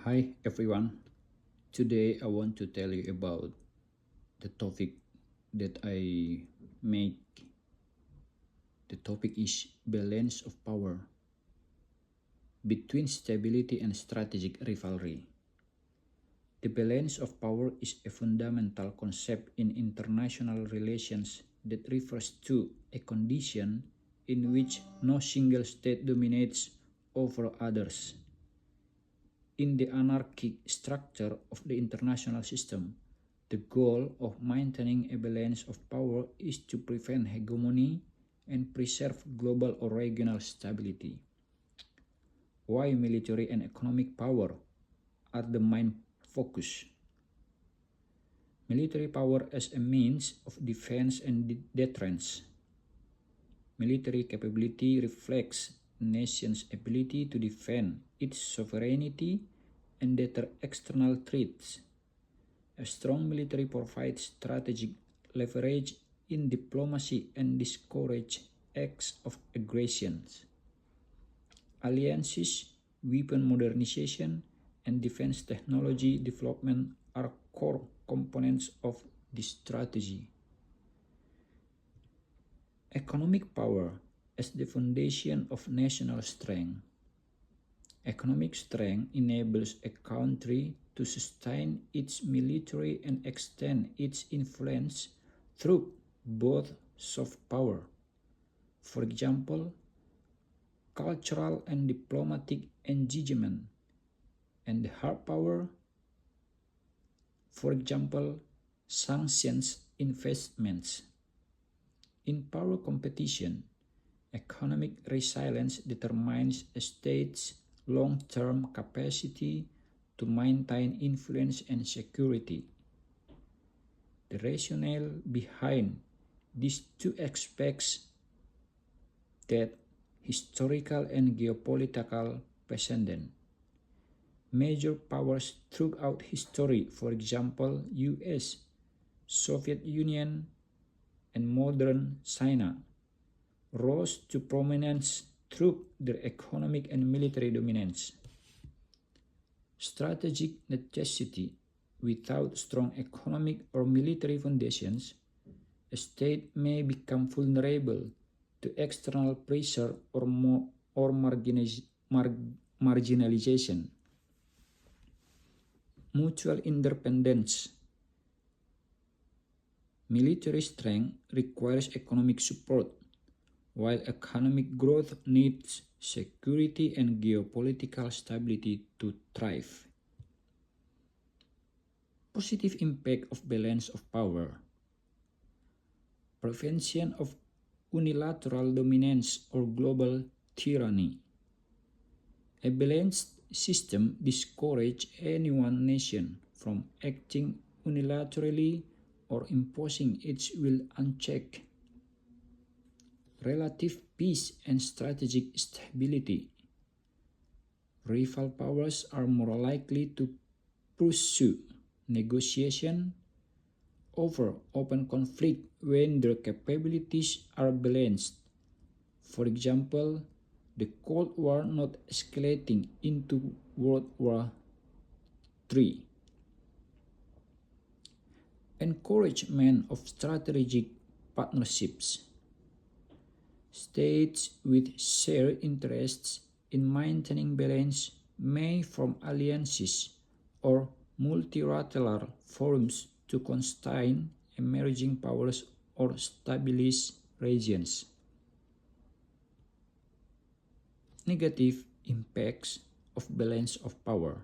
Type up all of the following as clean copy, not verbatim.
Hi everyone. Today I want to tell you about the topic that I make. The topic is balance of power between stability and strategic rivalry. The balance of power is a fundamental concept in international relations that refers to a condition in which no single state dominates over others. In the anarchic structure of the international system, the goal of maintaining a balance of power is to prevent hegemony and preserve global or regional stability. Why military and economic power are the main focus? Military power as a means of defense and deterrence. Military capability reflects a nation's ability to defend its sovereignty and deter external threats. A strong military provides strategic leverage in diplomacy and discourages acts of aggression. Alliances, weapon modernization, and defense technology development are core components of this strategy. Economic power as the foundation of national strength. Economic strength enables a country to sustain its military and extend its influence through both soft power, for example, cultural and diplomatic engagement, and the hard power, for example, sanctions investments. In power competition, economic resilience determines a state's long-term capacity to maintain influence and security. The rationale behind these two aspects that historical and geopolitical precedent. Major powers throughout history, for example, US, Soviet Union, and modern China, rose to prominence through their economic and military dominance. Strategic necessity. Without strong economic or military foundations, a state may become vulnerable to external pressure or marginalization. Mutual independence. Military strength requires economic support, while economic growth needs security and geopolitical stability to thrive. Positive impact of balance of power. Prevention of unilateral dominance or global tyranny. A balanced system discourages any one nation from acting unilaterally or imposing its will unchecked. Relative peace and strategic stability. Rival powers are more likely to pursue negotiation over open conflict when their capabilities are balanced. For example, the Cold War not escalating into World War III. Encouragement of strategic partnerships. States with shared interests in maintaining balance may form alliances or multilateral forums to constrain emerging powers or stabilize regions. Negative impacts of balance of power.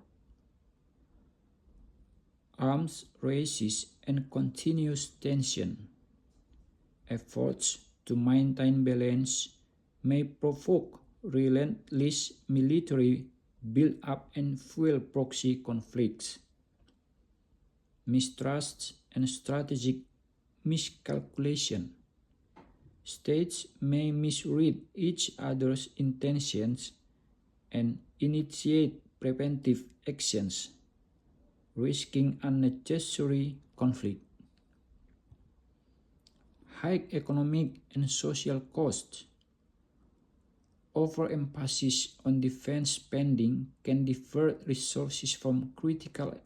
Arms races and continuous tension. Efforts to maintain balance may provoke relentless military build-up and fuel proxy conflicts. Mistrust and strategic miscalculation. States may misread each other's intentions and initiate preventive actions, risking unnecessary conflict. High economic and social costs. overemphasis on defense spending can divert resources from critical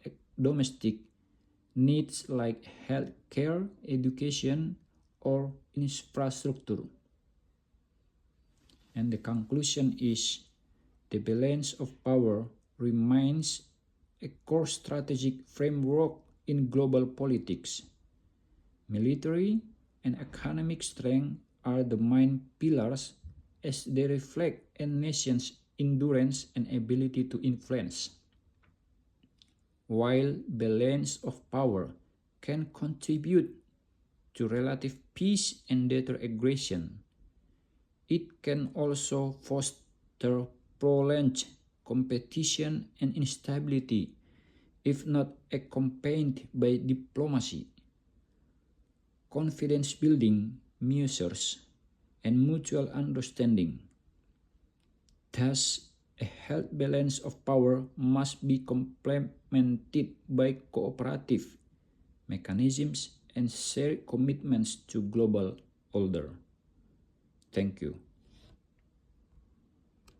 domestic needs like healthcare, education, or infrastructure. And the conclusion is the balance of power remains a core strategic framework in global politics. Military and economic strength are the main pillars as they reflect a nation's endurance and ability to influence. While balance of power can contribute to relative peace and deter aggression, it can also foster prolonged competition and instability if not accompanied by diplomacy, confidence building measures, and mutual understanding. Thus, a healthy balance of power must be complemented by cooperative mechanisms and shared commitments to global order. Thank you.